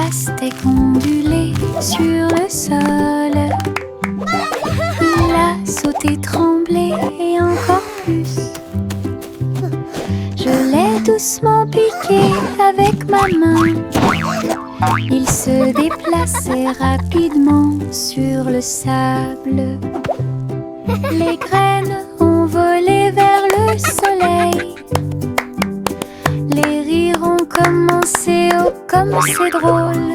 pastèque ondulée sur le sol. Il a sauté, tremblé et encore plus. Je l'ai doucement piqué avec ma main. Il se déplaçait rapidement sur le sable. Les graines ont volé vers le soleil. Les rires ont commencé, oh comme c'est drôle.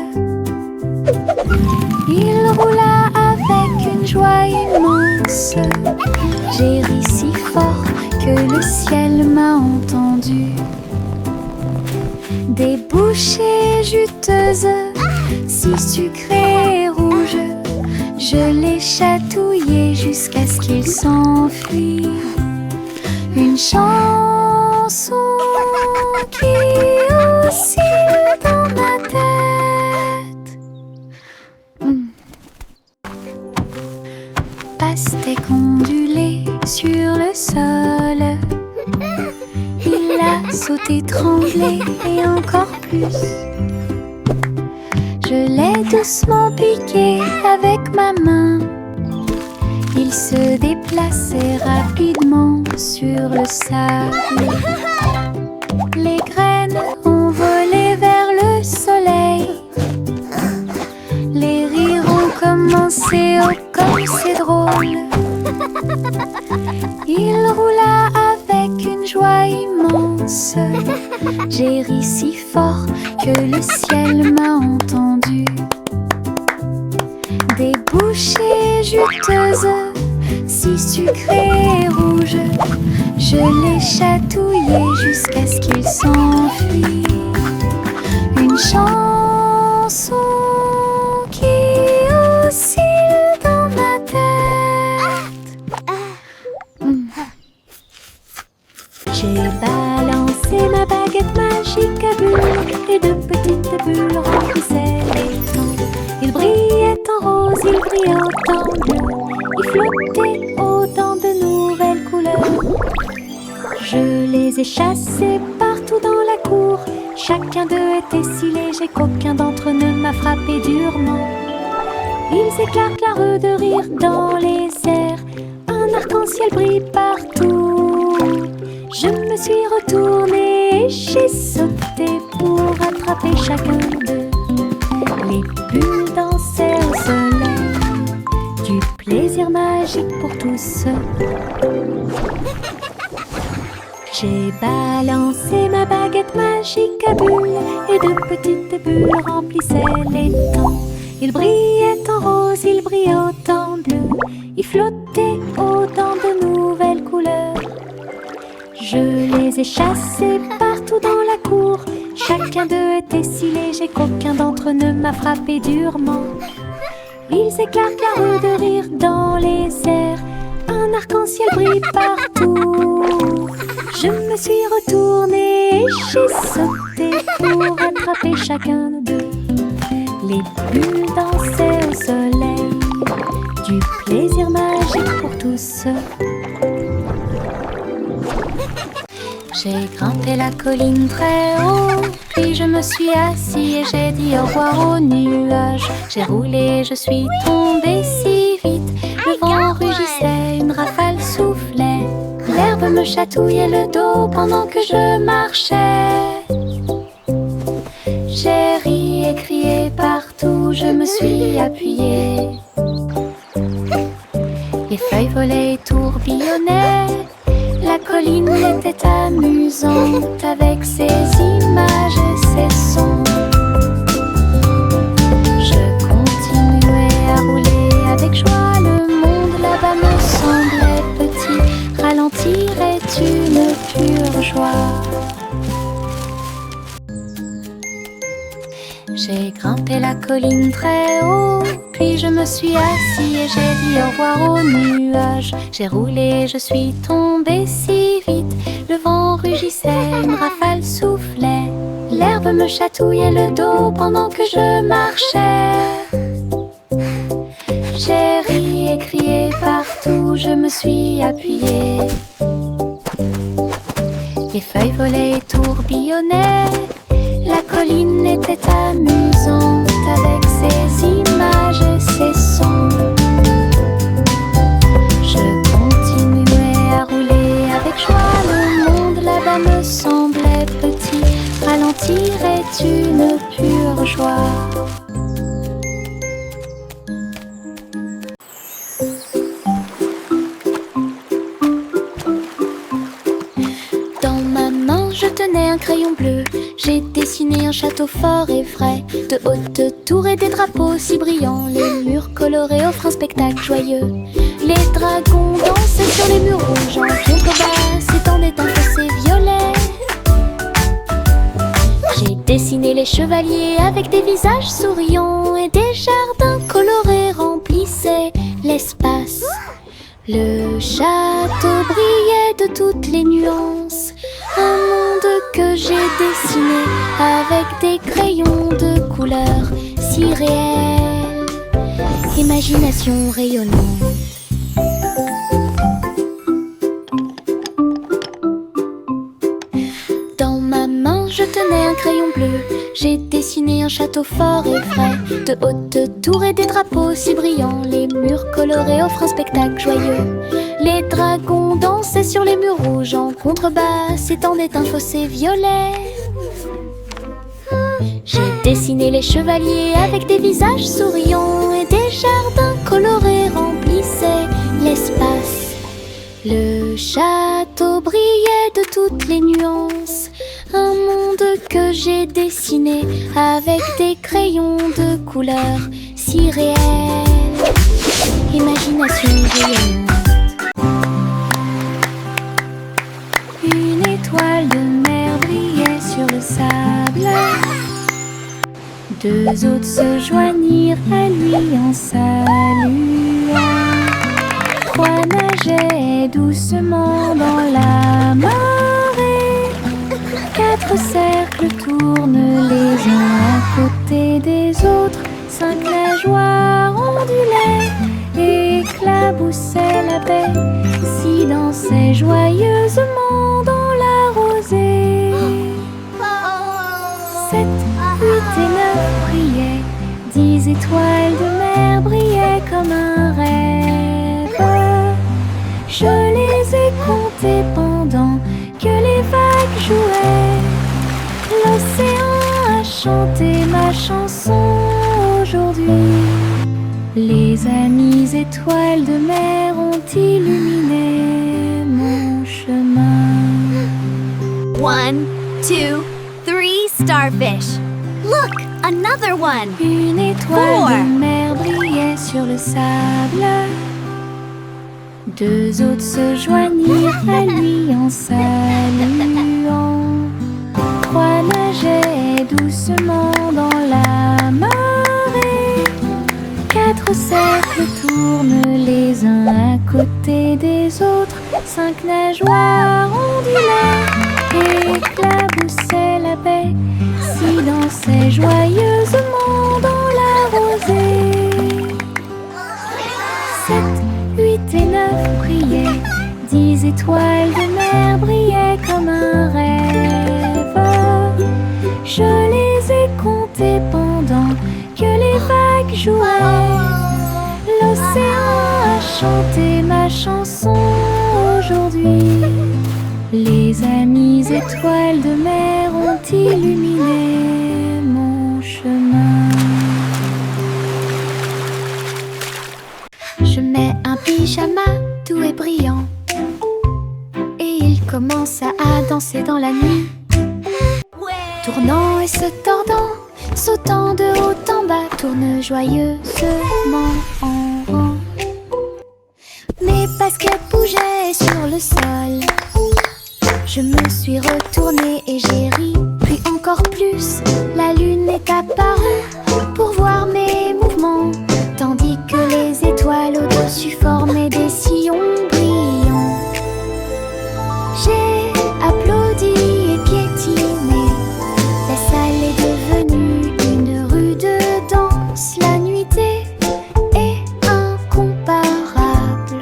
Il roula avec une joie immense. J'ai ri si fort que le ciel m'a entendu. Des bouchées juteuses, si sucrées et rouges, je les chatouillais jusqu'à ce qu'ils s'enfuient. Une chanson qui oscille dans ma tête. Pastèque ondulée sur le sol. Il a sauté, tremblé et encore plus. Je l'ai doucement piqué avec ma main. Il se déplaçait rapidement sur le sable. Les graines ont volé vers le soleil. Les rires ont commencé, oh comme c'est drôle. Il roula avec une joie immense. J'ai ri si fort que le ciel m'a entendu. Des bouchées juteuses, si sucrées et rouges, je les chatouillais jusqu'à ce qu'ils s'enfuient. Une chanson qui oscille dans ma tête. J'ai balancé ma baguette magique à bulles et de petites bulles remplissaient l'étang. Il brillait en rose, il brillait en bleu, il flottait autant de nouvelles couleurs. Je les ai chassés partout dans la cour. Chacun d'eux était si léger qu'aucun d'entre eux ne m'a frappé durement. Ils éclatent la rue de rire dans les airs. Un arc-en-ciel brille partout. Je me suis retournée et j'ai sauté pour attraper chacun d'eux. Les bulles dansaient au soleil, du plaisir magique pour tous. J'ai balancé ma baguette magique à bulles et de petites bulles remplissaient l'étang. Il brillait en rose, il brillait en bleu, il flottait autant de nouvelles couleurs. Je les ai chassés partout dans la cour. Chacun d'eux était si léger qu'aucun d'entre eux ne m'a frappé durement. Ils éclatent la rue de rire dans les airs. Un arc-en-ciel brille partout. Je me suis retournée et j'ai sauté pour attraper chacun d'eux. Les bulles dansaient au soleil, du plaisir magique pour tous. J'ai grimpé la colline très haut, puis je me suis assis et j'ai dit au revoir aux nuages. J'ai roulé, je suis tombée si vite, le vent rugissait, une rafale soufflait. L'herbe me chatouillait le dos pendant que je marchais. J'ai ri et crié partout, je me suis appuyée. Les feuilles volaient et tourbillonnaient. La colline était amusante avec ses images et ses sons. Je continuais à rouler avec joie. Le monde là-bas me semblait petit. Ralentir est une pure joie. J'ai grimpé la colline très haut, puis je me suis assis et j'ai dit au revoir aux nuages. J'ai roulé, je suis tombée si vite, le vent rugissait, une rafale soufflait. L'herbe me chatouillait le dos pendant que je marchais. J'ai ri et crié partout, je me suis appuyée. Les feuilles volaient et tourbillonnaient. La colline était amusante de pure joie. Dans ma main, je tenais un crayon bleu. J'ai dessiné un château fort et vrai, de hautes tours et des drapeaux si brillants. Les murs colorés offrent un spectacle joyeux. Les dragons dansaient sur les murs rouges. En contrebas s'étendait un fossé violet. J'ai dessiné les chevaliers avec des visages souriants, et des jardins colorés remplissaient l'espace. Le château brillait de toutes les nuances, un monde que j'ai dessiné avec des crayons de couleurs si réels. Imagination rayonnante. Dans ma main, je tenais un crayon bleu. J'ai dessiné un château fort et vrai, de hautes tours et des drapeaux si brillants. Les murs colorés offrent un spectacle joyeux. Les dragons dansaient sur les murs rouges. En contrebas s'étendait un fossé violet. J'ai dessiné les chevaliers avec des visages souriants, et des jardins colorés remplissaient l'espace. Le château brillait de toutes les nuances, un monde que j'ai dessiné avec des crayons de couleurs si réels. Imagination rayonnante. Une étoile de mer brillait sur le sable. Deux autres se joignirent à lui en saluant. Trois nageaient doucement dans la marée. Quatre cercles tournent les uns à côté des autres. Cinq nageoires ondulaient, éclaboussaient la baie, si dansaient joyeusement dans la rosée. 7, 8 et 9 brillaient, 10 étoiles de mer brillaient comme un rêve. Je les ai comptées pendant que les vagues jouaient. L'océan a chanté ma chanson aujourd'hui. Les amies étoiles de mer ont illuminé mon chemin. 1, 2, 3 starfish. Look, another one. Une étoile de mer brillait sur le sable. Deux autres se joignirent à lui en saluant. Trois nageaient doucement dans la marée. Quatre cercles tournent les uns à côté des autres. Cinq nageoires ondulaient, éclaboussaient la baie, si dansaient joyeusement dans la rosée. 7, 8 et 9 brillaient, 10 étoiles de mer brillaient comme un rêve. Je les ai comptées pendant que les vagues jouaient. L'océan a chanté ma chanson aujourd'hui. Les amies étoiles de mer ont illuminé mon chemin. Je mets un pyjama doux et brillant, et il commence à danser dans la nuit. Tournant et se tordant, sautant de haut en bas, tourne joyeusement en rond. Mes baskets bougeaient sur le sol. Je me suis retournée et j'ai ri, puis encore plus. La lune est apparue pour voir mes mouvements, tandis que les étoiles au-dessus formaient des sillons brillants. J'ai applaudi et piétiné. La salle est devenue une rue de danse. La nuitée est incomparable.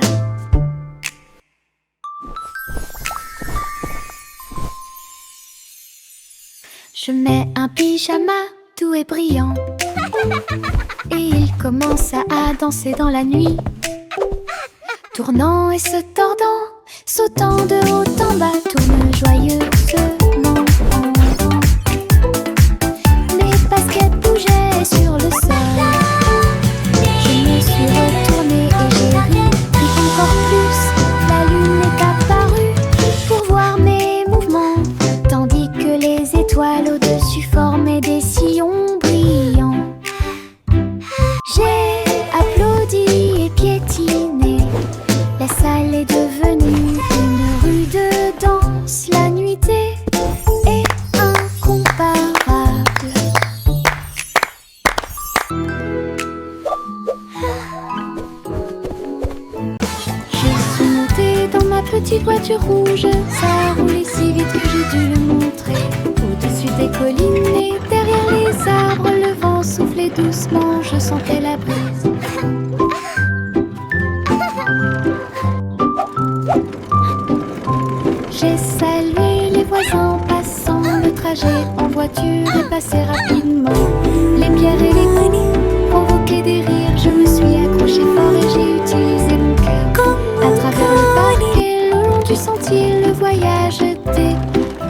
Je mets un pyjama doux et brillant, et il commence à danser dans la nuit. Tournant et se tordant, sautant de haut en bas, tourne joyeusement en rond. Mes petite voiture rouge. Ça roulait si vite que j'ai dû le montrer. Au-dessus des collines et derrière les arbres, le vent soufflait doucement, je sentais la brise. J'ai salué les voisins passant, le trajet en voiture est passé rapidement. Les pierres et les coups provoquaient des rires, je me suis accrochée fort et j'ai utilisé mon cœur. À travers le parc et le long du sentier, le voyage était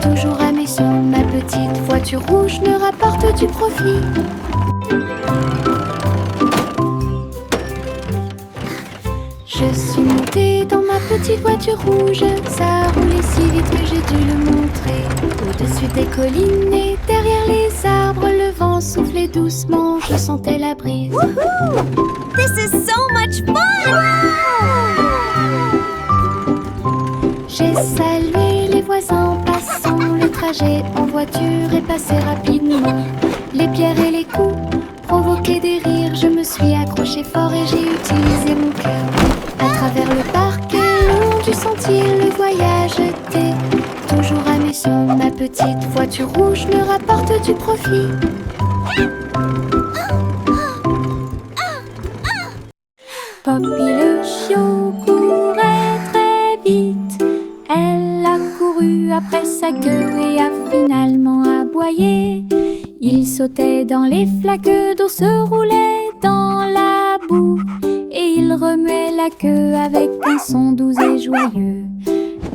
toujours à mes yeux. Ma petite voiture rouge me rapporte du profit. Je suis montée dans ma petite voiture rouge. Ça roulait si vite que j'ai dû le montrer. Au-dessus des collines et derrière les arbres, le vent soufflait doucement, je sentais la brise. Woohoo! This is so much fun! J'ai salué les voisins passant, le trajet en voiture est passé rapidement. Les pierres et les coups provoquaient des rires, je me suis accrochée fort et j'ai utilisé mon cœur. À travers le parc et le long du sentier, le voyage était toujours à mes yeux. Ma petite voiture rouge me rapporte du profit. Poppy le chiot courait très vite. Elle a couru après sa queue et a finalement aboyé. Il sautait dans les flaques d'eau, se roulait dans la boue. Et il remuait la queue avec un son doux et joyeux.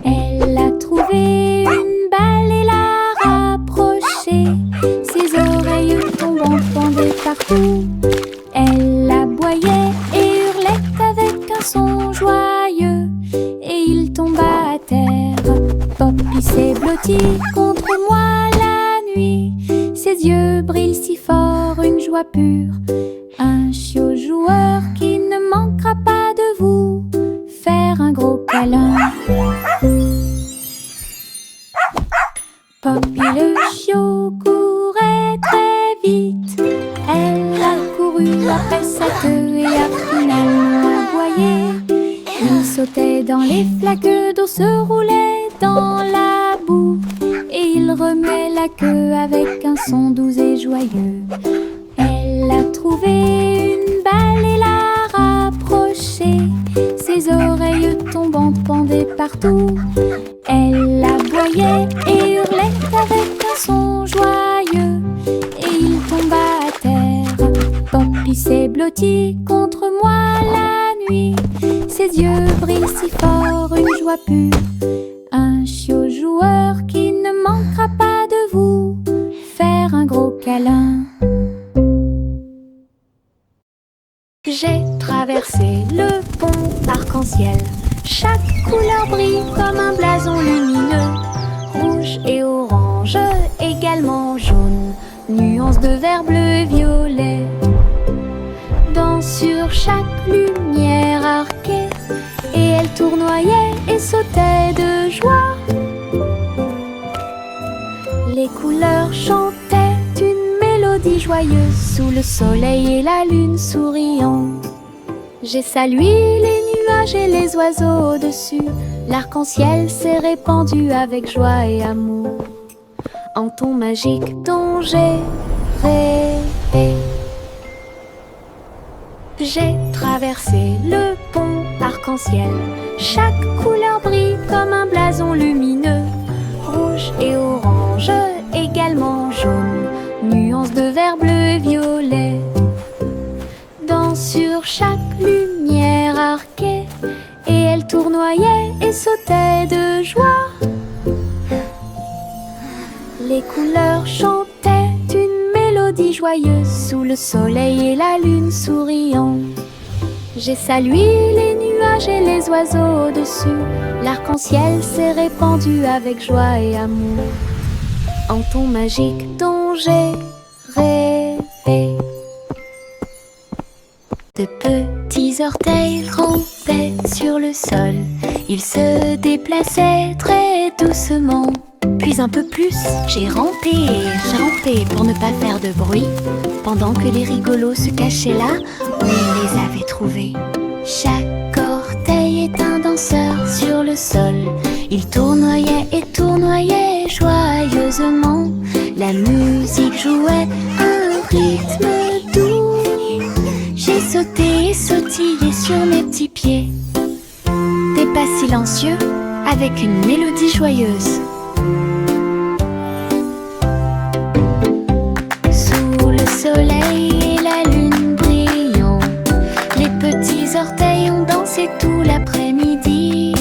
Elle a trouvé une balle et l'a rapprochée. Ses oreilles tombant pendaient partout. Elle aboyait et hurlait avec un son joyeux. Et il tomba à terre. Poppy s'est blotti contre moi la nuit. Ses yeux brillent si fort, une joie pure. Un chiot joueur qui ne manquera pas de vous faire un gros câlin. Poppy le chiot courait très vite. Elle a couru après sa queue et a finalement aboyé. Il sautait dans les flaques d'eau, se roulait dans la boue. Et il remuait la queue avec un son doux et joyeux. Elle a trouvé une balle et l'a rapprochée. Ses oreilles tombant pendaient partout. Elle aboyait et hurlait avec un son joyeux. Et il tomba à terre. Poppy s'est blotti contre moi la nuit. Ses yeux brillent si fort, une joie pure. Un chiot joueur qui ne manquera pas de vous faire un gros câlin. J'ai traversé le pont arc-en-ciel. Chaque couleur brille comme un blason lumineux. Rouge et orange, également jaune. Nuances de vert, bleu et violet. Sur chaque lumière arquée. Et elle tournoyait et sautait de joie. Les couleurs chantaient une mélodie joyeuse sous le soleil et la lune souriant. J'ai salué les nuages et les oiseaux au-dessus. L'arc-en-ciel s'est répandu avec joie et amour en ton magique dont j'ai rêvé. J'ai traversé le pont arc-en-ciel. Chaque couleur brille comme un blason lumineux. Rouge et orange, également jaune. Nuances de vert, bleu et violet. Sur chaque lumière arquée. Et elle tournoyait et sautait de joie. Les couleurs chantaient une mélodie joyeuse sous le soleil et la lune souriant. J'ai salué les nuages et les oiseaux au-dessus. L'arc-en-ciel s'est répandu avec joie et amour en ton magique dont j'ai rêvé. De petits orteils rampaient sur le sol. Ils se déplaçaient très doucement. Puis un peu plus, j'ai rampé pour ne pas faire de bruit, pendant que les rigolos se cachaient là où ils les avaient trouvés. Chaque orteil est un danseur sur le le sol. Il tournoyait et tournoyait joyeusement. La musique jouait un rythme doux. J'ai sauté et sautillé sur mes petits pieds. Des pas silencieux avec une mélodie joyeuse. Sous le soleil et la lune brillant, les petits orteils ont dansé tout l'après-midi.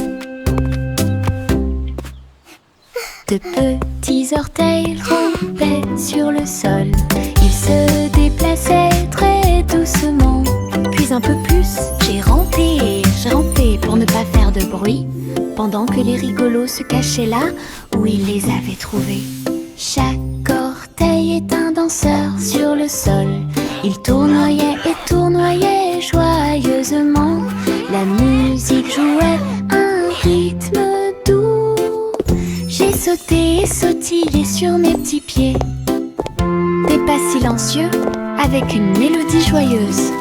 De petits orteils rampaient sur le sol. Ils se déplaçaient très doucement. Puis un peu plus, j'ai rampé pour ne pas faire de bruit, pendant que les rigolos se cachaient là où ils les avaient trouvés. Chaque orteil est un danseur sur le sol. Il tournoyait et tournoyait joyeusement. La musique jouait un rythme doux. J'ai sauté et sautillé sur mes petits pieds. Des pas silencieux avec une mélodie joyeuse.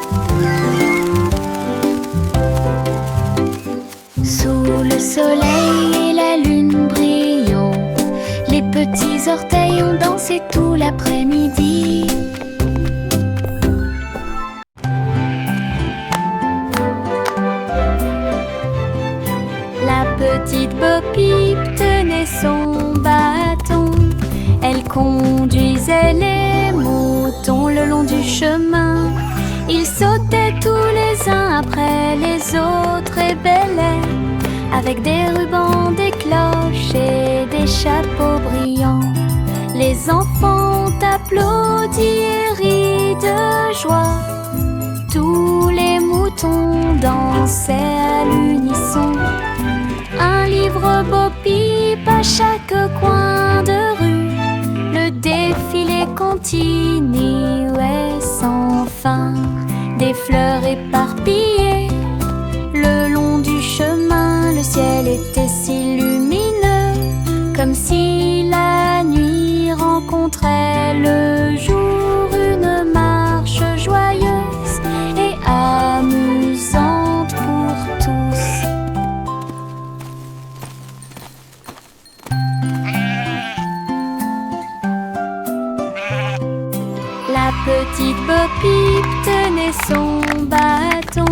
Sous le soleil et la lune brillant, les petits orteils ont dansé tout l'après-midi. La petite Bo Peep tenait son bâton. Elle conduisait les moutons le long du chemin. Ils sautaient tous les uns après les autres et bêlaient, avec des rubans, des cloches et des chapeaux brillants. Les enfants ont applaudi et ri de joie. Tous les moutons dansaient à l'unisson. Un livre Bo Peep à chaque coin de rue. Le défilé continuait sans fin. Des fleurs éparpillées le long du chemin. Le ciel était si lumineux, comme si la nuit rencontrait le jour. Une marche joyeuse et amusante pour tous. La petite Bo Peep tenait son bâton.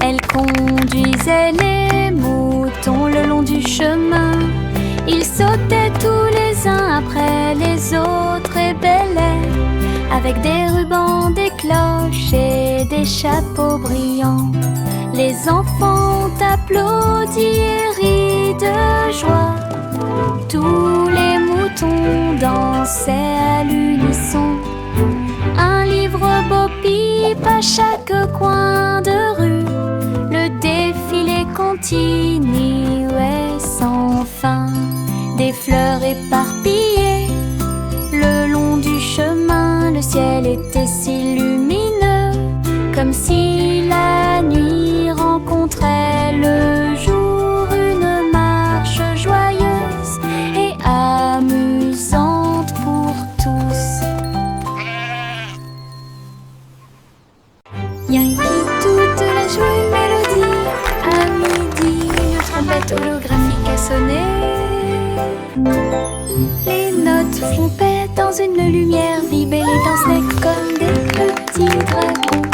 Elle conduisait les moutons le long du chemin. Ils sautaient tous les uns après les autres et bêlaient, avec des rubans, des cloches et des chapeaux brillants. Les enfants ont applaudi et ri de joie. Tous les moutons dansaient à l'unisson. Un livre Bo Peep à chaque coin de rue. Le défilé continuait sans fin. Des fleurs éparpillées le long du chemin. Le ciel était si lumineux, comme si la nuit rencontrait le jour. Une marche joyeuse et amusante pour tous. Yankee toute la joie une mélodie. À midi, une trompette holographique a sonné. Les notes flompaient dans une lumière vive et les dansaient comme des petits dragons.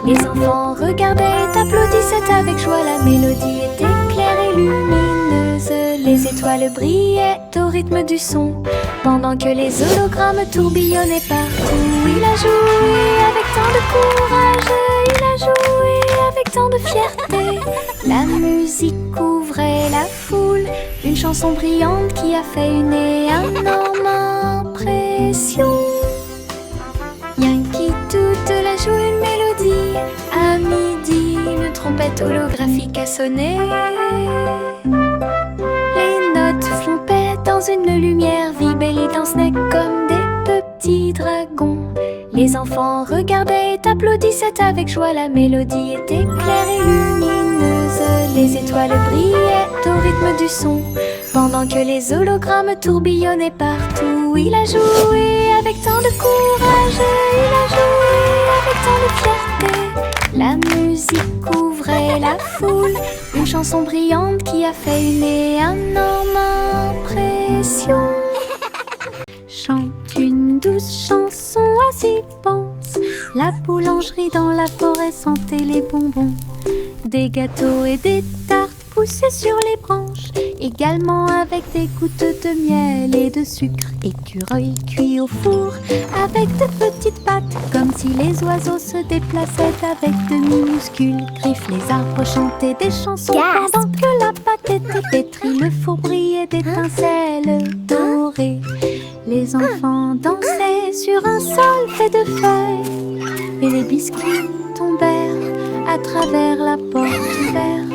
Les enfants regardaient et applaudissaient avec joie. La mélodie était claire et lumineuse. Les étoiles brillaient au rythme du son, pendant que les hologrammes tourbillonnaient partout. Il a joué avec tant de courage, il a joué avec tant de fierté. La musique couvrait la foule, une chanson brillante qui a fait une énorme impression. Yankee toute la joue une mélodie. À midi, une trompette holographique a sonné. Les notes flompaient dans une lumière vive et les dansaient comme des petits dragons. Les enfants regardaient et applaudissaient avec joie. La mélodie était claire et lumineuse. Les étoiles brillaient au rythme du son, pendant que les hologrammes tourbillonnaient partout. Il a joué avec tant de courage, il a joué avec tant de fierté. La musique couvrait la foule, une chanson brillante qui a fait une énorme impression. Chante une douce chanson, assis pense. La boulangerie dans la forêt sentait les bonbons. Des gâteaux et des tartes poussaient sur les branches, également avec des gouttes de miel et de sucre. Écureuil cuit au four avec de petites pattes, comme si les oiseaux se déplaçaient avec de minuscules griffes. Les arbres chantaient des chansons pendant que la pâte était pétrie. Le four brillait d'étincelles dorées. Les enfants dansaient sur un sol fait de feuilles, et les biscuits tombèrent à travers la porte ouverte.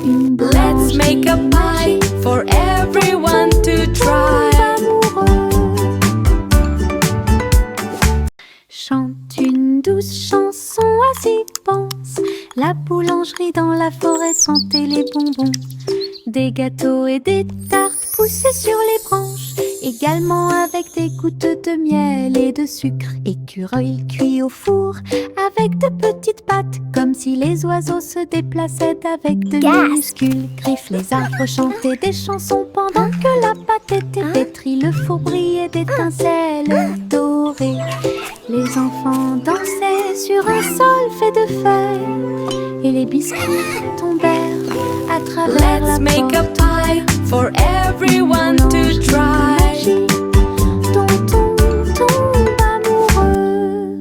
Une Let's make a pie for everyone to try. Chante une douce chanson, assis pense. La boulangerie dans la forêt sentait les bonbons. Des gâteaux et des tartes poussaient sur les branches, également avec des gouttes de miel et de sucre. Écureuil cuit au four avec de petites pattes, comme si les oiseaux se déplaçaient avec de minuscules griffes. Les arbres chantaient des chansons pendant que la pâte était pétrie. Le four brillait d'étincelles dorées. Les enfants dansaient sur un sol fait de feuilles, et les biscuits tombèrent à travers la Let's make a porte pie for everyone to try. dont on tombe amoureux.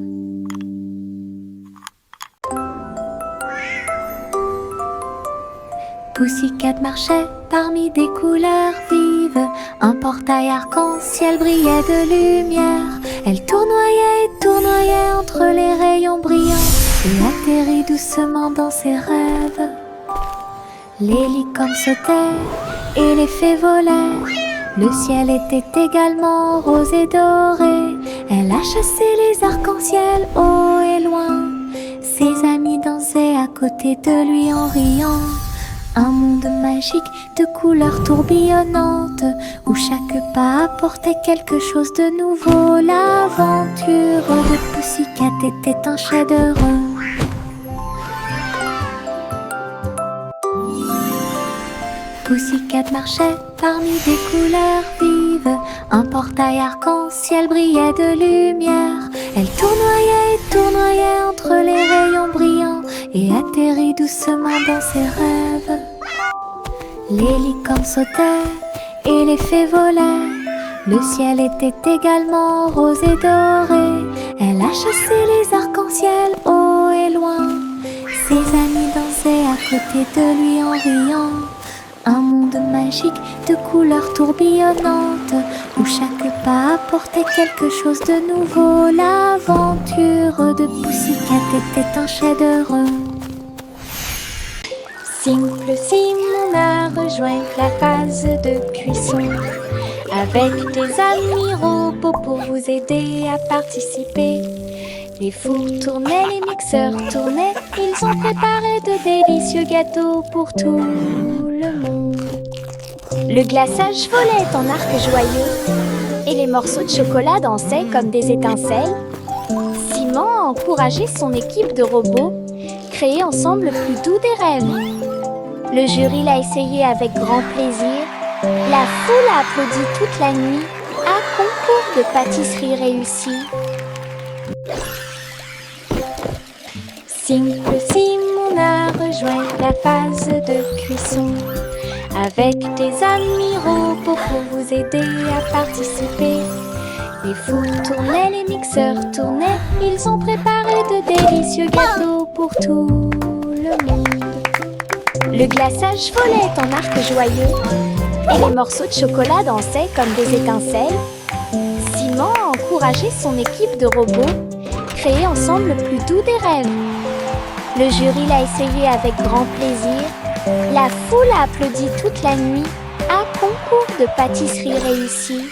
Pussycat marchait parmi des couleurs vives. Un portail arc-en-ciel brillait de lumière. Elle tournoyait et tournoyait entre les rayons brillants et atterrit doucement dans ses rêves. Les licornes sautaient et les fées volaient. Le ciel était également rose et doré. Elle a chassé les arcs-en-ciel haut et loin. Ses amis dansaient à côté de lui en riant. Un monde magique de couleurs tourbillonnantes, où chaque pas apportait quelque chose de nouveau. L'aventure de Pussycat était un chef-d'œuvre. Pussycat marchait parmi des couleurs vives. Un portail arc-en-ciel brillait de lumière. Elle tournoyait et tournoyait entre les rayons brillants et atterrit doucement dans ses rêves. Les licornes sautaient et les fées volaient. Le ciel était également rose et doré. Elle a chassé les arcs-en-ciel haut et loin. Ses amis dansaient à côté de lui en riant. Un monde magique de couleurs tourbillonnantes, où chaque pas apportait quelque chose de nouveau. L'aventure de Pussycat était un chef-d'œuvre. Simple Sim, on a rejoint la phase de cuisson, avec des amis robots pour vous aider à participer. Les fours tournaient, les mixeurs tournaient, ils ont préparé de délicieux gâteaux pour tout le monde. Le glaçage volait en arc joyeux, et les morceaux de chocolat dansaient comme des étincelles. Simon a encouragé son équipe de robots, créer ensemble le plus doux des rêves. Le jury l'a essayé avec grand plaisir. La foule a applaudi toute la nuit. Un concours de pâtisserie réussi. Simple Sim, on a rejoint la phase de cuisson, avec des amis robots pour vous aider à participer. Les fours tournaient, les mixeurs tournaient, ils ont préparé de délicieux gâteaux pour tout le monde. Le glaçage volait en arc joyeux, et les morceaux de chocolat dansaient comme des étincelles. Simon a encouragé son équipe de robots, créer ensemble le plus doux des rêves. Le jury l'a essayé avec grand plaisir. La foule a applaudi toute la nuit. Un concours de pâtisserie réussi.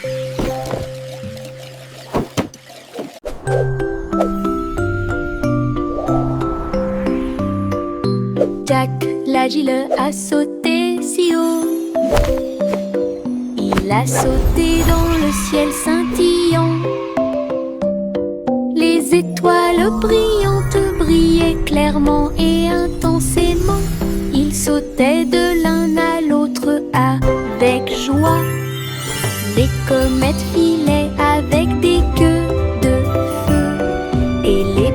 Jack l'agile a sauté si haut. Il a sauté dans le ciel scintillant. Les étoiles brillantes brillaient clairement et intensément. Il sautait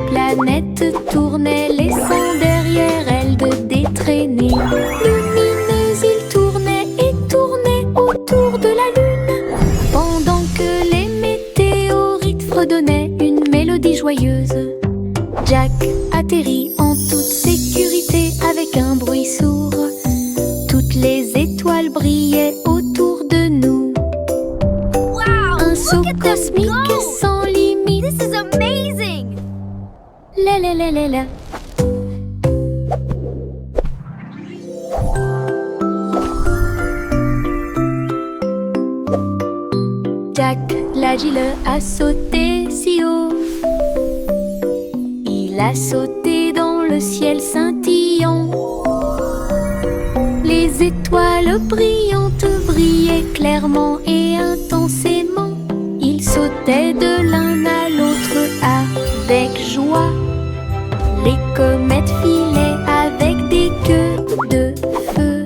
planètes tournaient, laissant derrière elles de détraînées. Lumineuses, ils tournaient et tournaient autour de la lune, pendant que les météorites fredonnaient une mélodie joyeuse. Jack atterrit en toute sécurité avec un bruit sourd. Toutes les étoiles brillaient autour de nous. Wow! Un saut Look at them cosmique go! sans limite. This is amazing! La la la la la. Jack l'agile a sauté si haut. Il a sauté dans le ciel scintillant. Les étoiles brillantes brillaient clairement et intensément. Il sautait de l'un à l'autre avec joie. Les comètes filaient avec des queues de feu.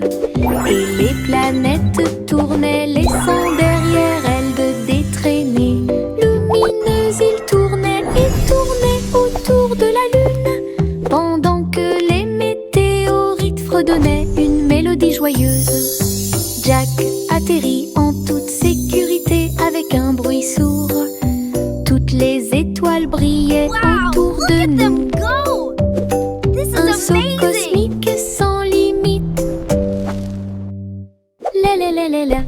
Et les planètes tournaient, laissant derrière elles de détraînées. Lumineuses, ils tournaient et tournaient autour de la lune, pendant que les météorites fredonnaient une mélodie joyeuse. Jack atterrit en toute sécurité avec un bruit sourd. Toutes les étoiles brillaient Wow! autour Look de at nous. them go! This Un is saut amazing! cosmique sans limite. La la la la la.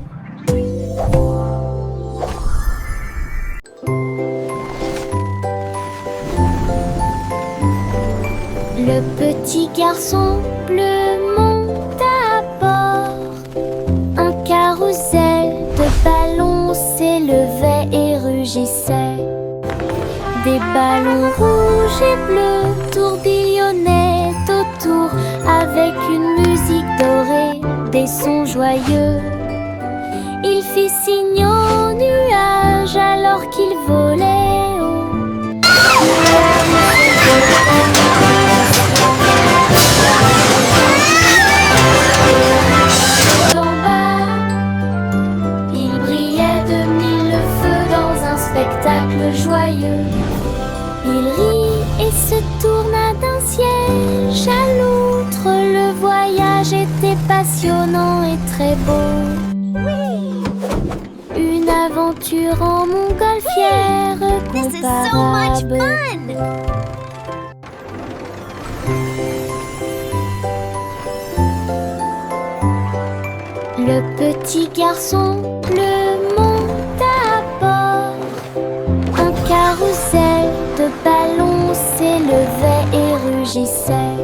Le petit garçon bleu monte à bord. Un carrousel de ballons s'élevait et rugissait. Des ballons rouges et bleus tourbillonnaient autour avec une musique dorée, des sons joyeux. Il fit signe aux nuages alors qu'il volait haut. En bas, il brillait de mille feux dans un spectacle joyeux. Il rit et se tourna d'un siège à l'autre. Le voyage était passionnant et très beau. Une aventure en montgolfière This is so much comparable. fun! Le petit garçon bleu monte à bord. Un carrousel de ballons s'élevait et rugissait.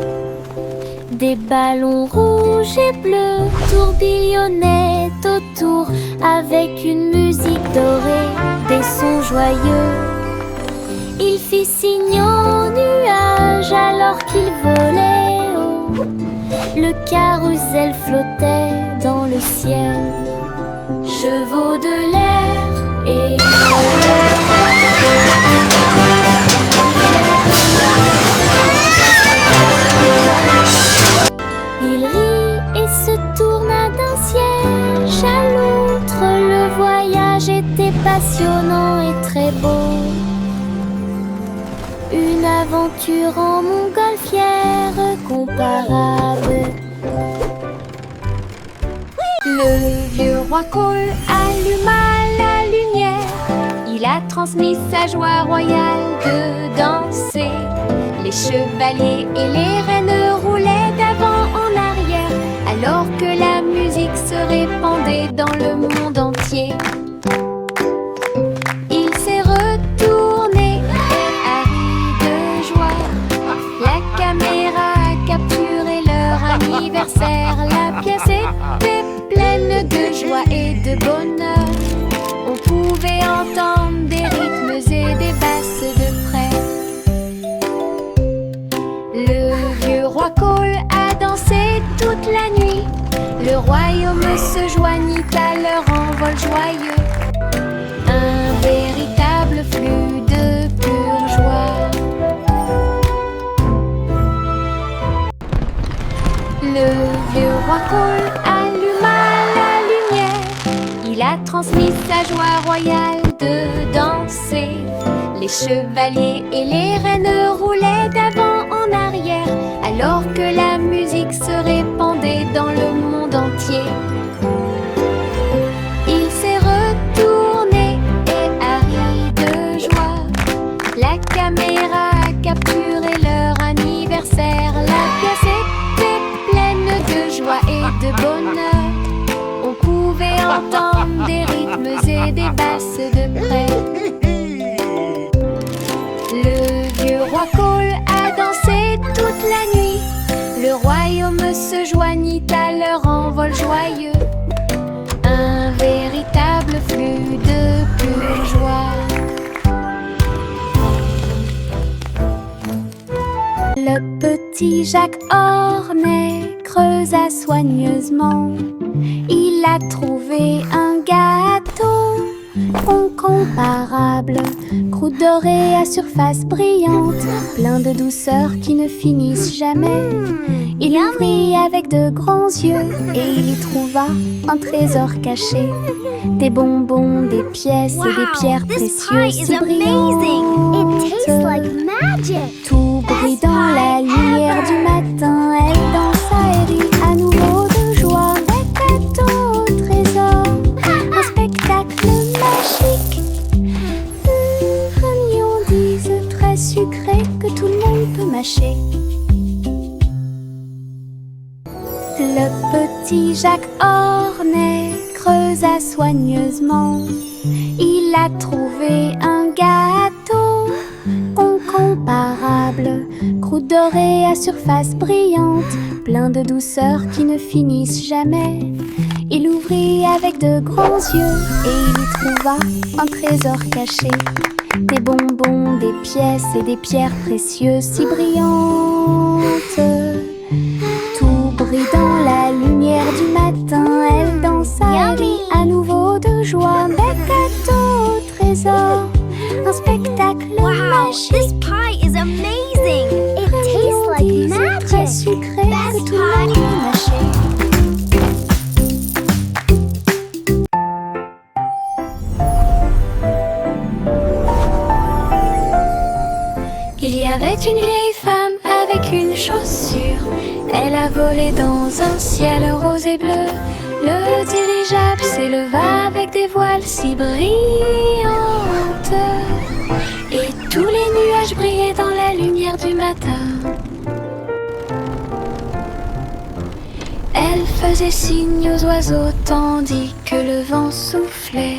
Des ballons rouges et bleus tourbillonnaient autour avec une musique dorée, des sons joyeux. Il fit signe aux nuages alors qu'il volait haut. Le carrousel flottait dans le ciel. Chevaux de l'air et il rit et se tourna d'un siège à l'autre. Le voyage était passionnant et très beau. Une aventure en montgolfière comparable. Le vieux roi Cole alluma la lumière. Il a transmis sa joie royale de danser. Les chevaliers et les reines roulaient d'avant en arrière, alors que la musique se répandait dans le monde entier. Il s'est retourné et a ri de joie. La caméra a capturé leur anniversaire. La pièce était pleine de joie et de bonheur. On pouvait entendre des rythmes et des basses de près. Le vieux roi Cole a dansé toute la nuit. Le royaume se joignit à leur envol joyeux. Un véritable flux de pure joie. Le vieux roi Cole alluma la lumière. Il a transmis sa joie royale de danser. Les chevaliers et les reines roulaient d'avant en arrière, alors que la musique se répandait dans le monde entier. Il s'est retourné et a ri de joie. La caméra a capturé leur anniversaire. La pièce était pleine de joie et de bonheur. On pouvait entendre des rythmes et des basses de près. Le vieux roi Cole a dansé toute la nuit. Le royaume se joignit à leur envol joyeux. Un véritable flux de pure joie. Le petit Jacques Ornet creusa soigneusement. Il a trouvé un gâteau incomparable, croûte dorée à surface brillante, plein de douceurs qui ne finissent jamais. Il ouvrit avec de grands yeux et il y trouva un trésor caché. Des bonbons, des pièces et des pierres précieuses si brillantes. Tout brille dans la lumière du matin. Elle dansa et rit à nouveau de joie. Des gâteaux au trésor, un spectacle magique. Friandise très sucrée que tout le monde peut mâcher. Le petit Jacques Ornet creusa soigneusement. Il a trouvé un gâteau incomparable, croûte dorée à surface brillante, plein de douceurs qui ne finissent jamais. Il ouvrit avec de grands yeux et il y trouva un trésor caché. Des bonbons, des pièces et des pierres précieuses si brillantes. Tout brille dans la lumière du matin. Elle dansa et rit à nouveau de joie. Des gâteaux au trésor, un spectacle This magique. pie is amazing! It tastes like magic! Très sucré que tout le monde peut mâcher. Il y avait une vieille femme avec une chaussure. Elle a volé dans un ciel rose et bleu. Le dirigeable s'éleva avec des voiles si brillantes. Et tous les nuages brillaient dans la lumière du matin. Elle faisait signe aux oiseaux tandis que le vent soufflait.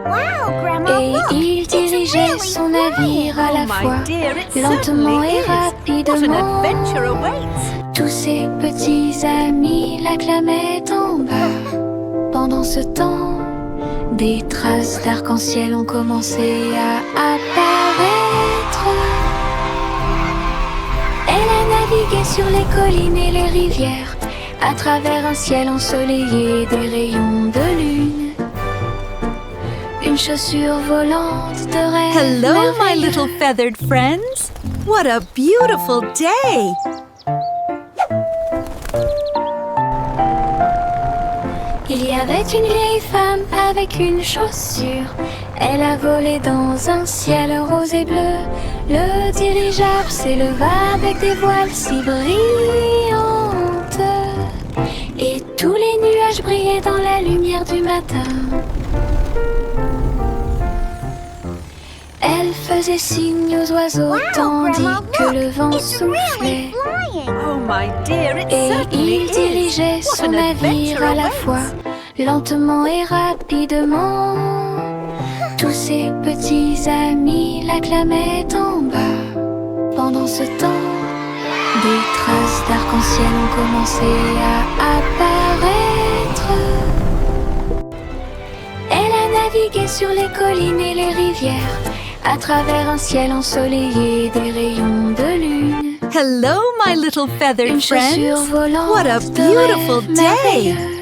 Wow, Grandma, Et look! il dirigeait really son navire à la Oh, fois, my dear, it lentement certainly et is. What an rapidement. adventure awaits. Tous ses petits amis l'acclamaient en bas. Pendant ce temps, des traces d'arc-en-ciel ont commencé à apparaître. Elle a navigué sur les collines et les rivières, à travers un ciel ensoleillé des rayons de lune. Une chaussure volante de rêve Hello, my merveilleux. little feathered friends. What a beautiful day. Il y avait une vieille femme avec une chaussure. Elle a volé dans un ciel rose et bleu. Le dirigeable s'éleva avec des voiles si brillantes. Et tous les nuages brillaient dans la lumière du matin. Elle faisait signe aux oiseaux Wow, tandis Grandma, que look! le vent It's really soufflait. flying! Oh, my dear, it Et certainly il dirigeait is. What son an navire adventure à la awaits. fois, lentement et rapidement. Tous ses petits amis l'acclamaient en bas. Pendant ce temps, des traces d'arc-en-ciel ont commencé à apparaître. Elle a navigué sur les collines et les rivières, à travers un ciel ensoleillé des rayons de lune. Hello, my little feathered Une chaussure friends. volante What a de beautiful rêve day. merveilleux.